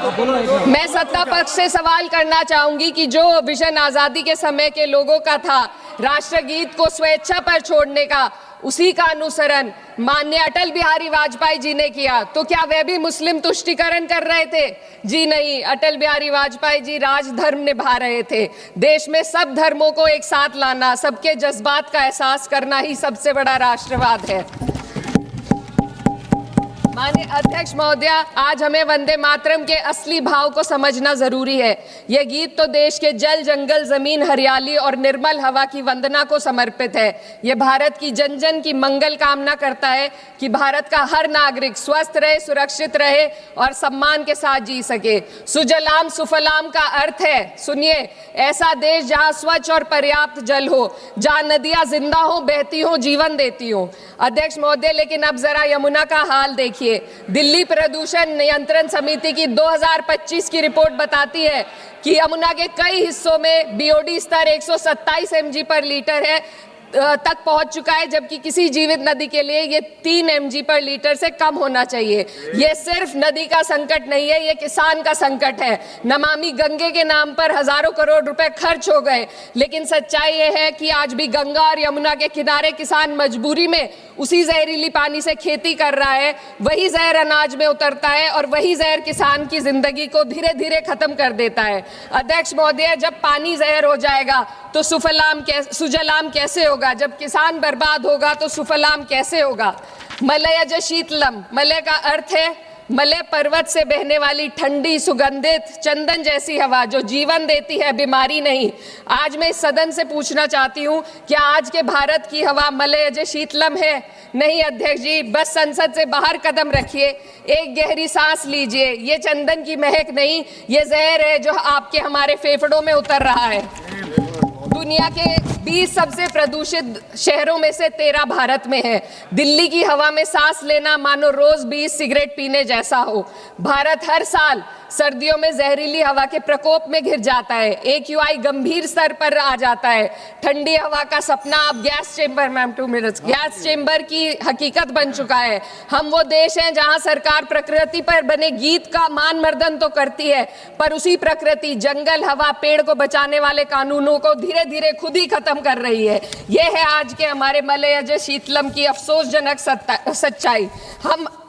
मैं सत्ता पक्ष से सवाल करना चाहूंगी कि जो विजन आजादी के समय के लोगों का था राष्ट्रगीत को स्वेच्छा पर छोड़ने का, उसी का अनुसरण माननीय अटल बिहारी वाजपेयी जी ने किया, तो क्या वे भी मुस्लिम तुष्टीकरण कर रहे थे? जी नहीं, अटल बिहारी वाजपेयी जी राजधर्म निभा रहे थे। देश में सब धर्मों को एक साथ लाना, सबके जज्बात का एहसास करना ही सबसे बड़ा राष्ट्रवाद है। माननीय अध्यक्ष महोदय, आज हमें वंदे मातरम के असली भाव को समझना जरूरी है। यह गीत तो देश के जल, जंगल, जमीन, हरियाली और निर्मल हवा की वंदना को समर्पित है। यह भारत की जन जन की मंगल कामना करता है कि भारत का हर नागरिक स्वस्थ रहे, सुरक्षित रहे और सम्मान के साथ जी सके। सुजलाम सुफलाम का अर्थ है, सुनिए, ऐसा देश जहां स्वच्छ और पर्याप्त जल हो, जहां नदियां जिंदा हो, बहती हो, जीवन देती हो। अध्यक्ष महोदय, लेकिन अब जरा यमुना का हाल देखिए। दिल्ली प्रदूषण नियंत्रण समिति की 2025 की रिपोर्ट बताती है कि यमुना के कई हिस्सों में बीओडी स्तर 127 mg पर लीटर है तक पहुंच चुका है, जबकि किसी जीवित नदी के लिए ये 3 mg पर लीटर से कम होना चाहिए। ये सिर्फ नदी का संकट नहीं है, ये किसान का संकट है। नमामि गंगे के नाम पर हजारों करोड़ रुपए खर्च हो गए, लेकिन सच्चाई ये है कि आज भी गंगा और यमुना के किनारे किसान मजबूरी में उसी जहरीली पानी से खेती कर रहा है। वही जहर अनाज में उतरता है और वही जहर किसान की जिंदगी को धीरे धीरे खत्म कर देता है। अध्यक्ष महोदय, जब पानी जहर हो जाएगा तो सुजलाम कैसे होगा? जब किसान बर्बाद होगा तो सुफलाम कैसे होगा? मलयज शीतलम, मलय का अर्थ है मलय पर्वत से बहने वाली ठंडी, सुगंधित, चंदन जैसी हवा जो जीवन देती है, बीमारी नहीं। आज मैं इस सदन से पूछना चाहती हूँ, क्या आज के भारत की हवा मलयज शीतलम है? नहीं अध्यक्ष जी, बस संसद से बाहर कदम रखिए, एक गहरी सांस लीजिए। ये चंदन की महक नहीं, ये जहर है जो आपके हमारे फेफड़ों में उतर रहा है। दुनिया के 20 सबसे प्रदूषित शहरों में से 13 भारत में है। दिल्ली की हवा में सांस लेना मानो रोज 20 सिगरेट पीने जैसा हो। भारत हर साल सर्दियों में जहरीली हवा के प्रकोप में घिर जाता है। AQI गंभीर स्तर पर आ जाता है। ठंडी हवा का सपना अब गैस चेंबर की हकीकत बन चुका है। हम वो देश हैं जहां सरकार प्रकृति पर बने गीत का मान मर्दन तो करती है, पर उसी प्रकृति, जंगल, हवा, पेड़ को बचाने वाले कानूनों को धीरे धीरे खुद ही खत्म कर रही है। यह है आज के हमारे मलयज शीतलम की अफसोसजनक सच्चाई।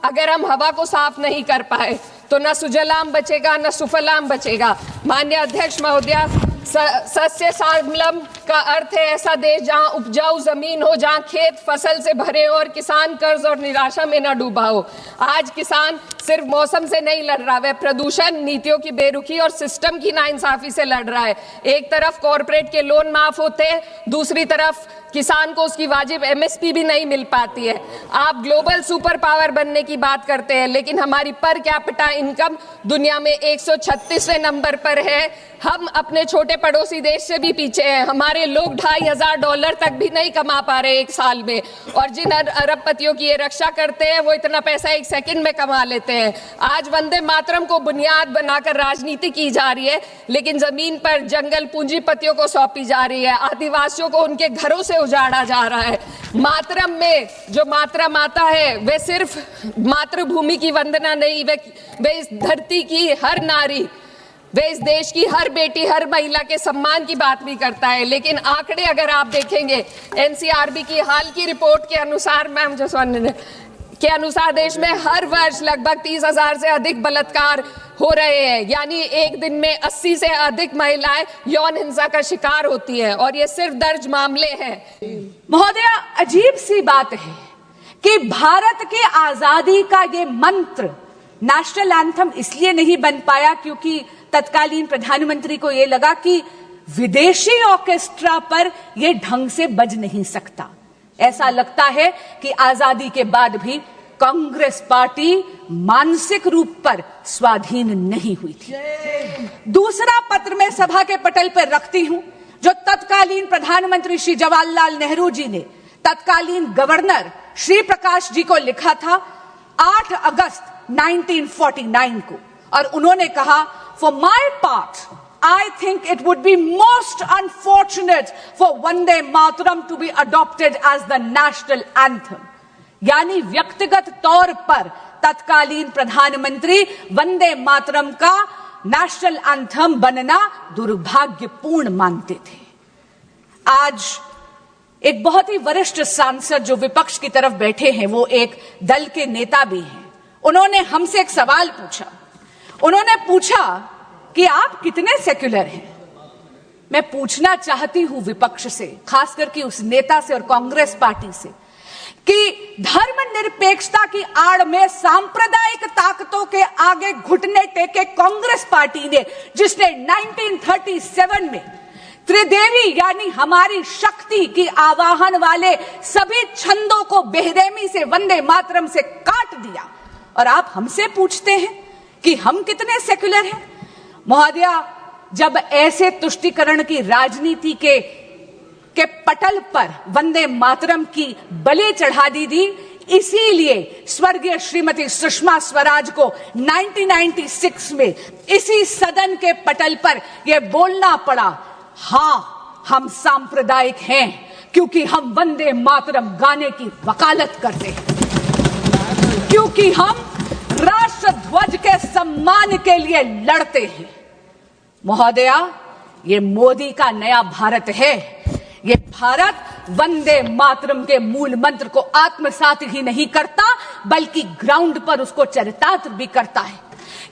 अगर हम हवा को साफ नहीं कर पाए तो न सुजलाम बचेगा, न सुफलाम बचेगा। माननीय अध्यक्ष महोदय, सस्य श्यामलम का अर्थ है ऐसा देश जहां उपजाऊ जमीन हो, जहां खेत फसल से भरे हो और किसान कर्ज और निराशा में न डूबा हो। आज किसान सिर्फ मौसम से नहीं लड़ रहा, वह प्रदूषण, नीतियों की बेरुखी और सिस्टम की नाइंसाफी से लड़ रहा है। एक तरफ कॉर्पोरेट के लोन माफ होते हैं, दूसरी तरफ किसान को उसकी वाजिब MSP भी नहीं मिल पाती है। आप ग्लोबल सुपर पावर बनने की बात करते हैं, लेकिन हमारी पर कैपिटा इनकम दुनिया में 136वें नंबर पर है। हम अपने छोटे पड़ोसी देश से भी पीछे हैं। हमारे लोग $2,500 तक भी नहीं कमा पा रहे एक साल में, और जिन अरबपतियों की ये रक्षा करते हैं वो इतना पैसा एक सेकंड में कमा लेते हैं। आज वंदे मातरम को बुनियाद बनाकर राजनीति की जा रही है, लेकिन जमीन पर जंगल पूंजीपतियों को सौंपी जा रही है। आदिवासियों को उनके घरों से उजाड़ा जा रहा है। मातरम में जो मात्रा माता है वे सिर्फ मातृभूमि की वंदना नहीं, वे इस धरती की हर नारी, वे इस देश की हर बेटी, हर महिला के सम्मान की बात भी करता है। लेकिन आंकड़े अगर आप देखेंगे, NCRB की हाल की रिपोर्ट के अनुसार, मैम जसवंत के अनुसार देश में हर वर्ष लगभग 30,000 से अधिक बलात्कार हो रहे हैं। यानी एक दिन में 80 से अधिक महिलाएं यौन हिंसा का शिकार होती हैं, और ये सिर्फ दर्ज मामले हैं। महोदय, अजीब सी बात है कि भारत के आजादी का ये मंत्र नेशनल एंथम इसलिए नहीं बन पाया क्योंकि तत्कालीन प्रधानमंत्री को यह लगा कि विदेशी ऑर्केस्ट्रा पर यह ढंग से बज नहीं सकता। ऐसा लगता है कि आजादी के बाद भी कांग्रेस पार्टी मानसिक रूप पर स्वाधीन नहीं हुई थी। दूसरा पत्र मैं सभा के पटल पर रखती हूं, जो तत्कालीन प्रधानमंत्री श्री जवाहरलाल नेहरू जी ने तत्कालीन गवर्नर श्री प्रकाश जी को लिखा था 8 अगस्त 1949 को, और उन्होंने कहा, for my part I think it would be most unfortunate for Vande Mataram to be adopted as the national anthem. यानी व्यक्तिगत तौर पर तत्कालीन प्रधानमंत्री वंदे मातरम का नेशनल एंथम बनना दुर्भाग्यपूर्ण मानते थे। आज एक बहुत ही वरिष्ठ सांसद जो विपक्ष की तरफ बैठे हैं, वो एक दल के नेता भी हैं, उन्होंने हमसे एक सवाल पूछा। उन्होंने पूछा कि आप कितने सेक्युलर हैं। मैं पूछना चाहती हूं विपक्ष से, खास करके उस नेता से और कांग्रेस पार्टी से, कि धर्मनिरपेक्षता की आड़ में सांप्रदायिक ताकतों के आगे घुटने टेके कांग्रेस पार्टी ने, जिसने 1937 में त्रिदेवी यानी हमारी शक्ति की आवाहन वाले सभी छंदों को बेरहमी से वंदे मातरम से काट दिया, और आप हमसे पूछते हैं कि हम कितने सेक्युलर हैं। महोदया, जब ऐसे तुष्टीकरण की राजनीति के पटल पर वंदे मातरम की बलि चढ़ा दी, इसीलिए स्वर्गीय श्रीमती सुषमा स्वराज को 1996 में इसी सदन के पटल पर यह बोलना पड़ा, हां हम सांप्रदायिक हैं क्योंकि हम वंदे मातरम गाने की वकालत करते हैं, क्योंकि हम राष्ट्र ध्वज के सम्मान के लिए लड़ते हैं। महोदया, ये मोदी का नया भारत है। ये भारत वंदे मातरम के मूल मंत्र को आत्मसात ही नहीं करता, बल्कि ग्राउंड पर उसको चरितार्थ भी करता है।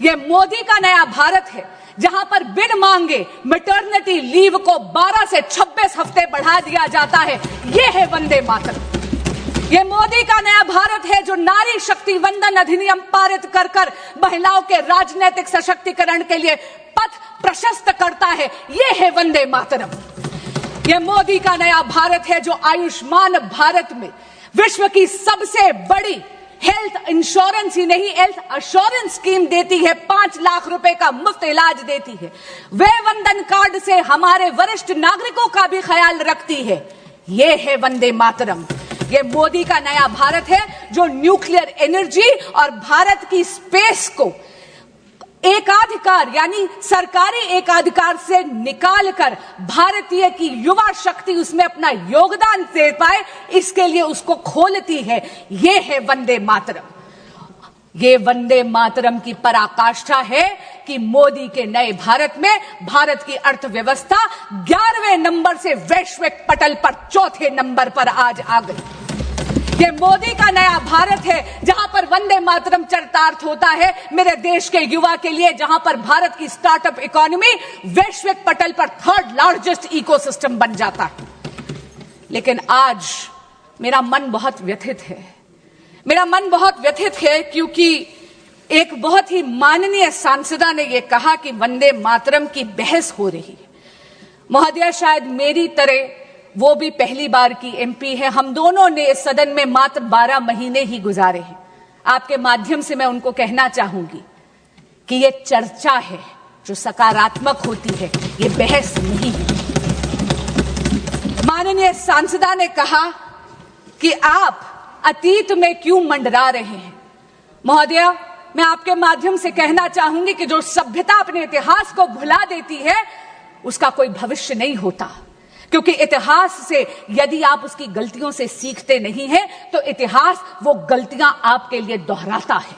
ये मोदी का नया भारत है, जहां पर बिन मांगे मैटरनिटी लीव को 12 से 26 हफ्ते बढ़ा दिया जाता है। ये है वंदे मातरम। ये मोदी का नया भारत है जो नारी शक्ति वंदन अधिनियम पारित कर कर महिलाओं के राजनीतिक सशक्तिकरण के लिए पथ प्रशस्त करता है। ये है वंदे मातरम। ये मोदी का नया भारत है जो आयुष्मान भारत में विश्व की सबसे बड़ी हेल्थ इंश्योरेंस ही नहीं, हेल्थ अश्योरेंस स्कीम देती है, 5 लाख रुपए का मुफ्त इलाज देती है। वे वंदन कार्ड से हमारे वरिष्ठ नागरिकों का भी ख्याल रखती है। ये है वंदे मातरम। ये मोदी का नया भारत है जो न्यूक्लियर एनर्जी और भारत की स्पेस को एकाधिकार यानी सरकारी एकाधिकार से निकालकर भारतीय की युवा शक्ति उसमें अपना योगदान दे पाए, इसके लिए उसको खोलती है। ये है वंदे मातरम। ये वंदे मातरम की पराकाष्ठा है कि मोदी के नए भारत में भारत की अर्थव्यवस्था 11वें नंबर से वैश्विक पटल पर 4थे नंबर पर आज आ गई। ये मोदी का नया भारत है जहां पर वंदे मातरम चरितार्थ होता है मेरे देश के युवा के लिए, जहां पर भारत की स्टार्टअप इकोनॉमी वैश्विक पटल पर 3rd लार्जेस्ट इकोसिस्टम बन जाता है। लेकिन आज मेरा मन बहुत व्यथित है। मेरा मन बहुत व्यथित है क्योंकि एक बहुत ही माननीय सांसदा ने यह कहा कि वंदे मातरम की बहस हो रही है। महोदया, शायद मेरी तरह वो भी पहली बार की एमपी है। हम दोनों ने इस सदन में मात्र 12 महीने ही गुजारे हैं। आपके माध्यम से मैं उनको कहना चाहूंगी कि ये चर्चा है जो सकारात्मक होती है, ये बहस नहीं है। माननीय सांसदा ने कहा कि आप अतीत में क्यों मंडरा रहे हैं। महोदया, मैं आपके माध्यम से कहना चाहूंगी कि जो सभ्यता अपने इतिहास को भुला देती है उसका कोई भविष्य नहीं होता, क्योंकि इतिहास से यदि आप उसकी गलतियों से सीखते नहीं हैं तो इतिहास वो गलतियां आपके लिए दोहराता है।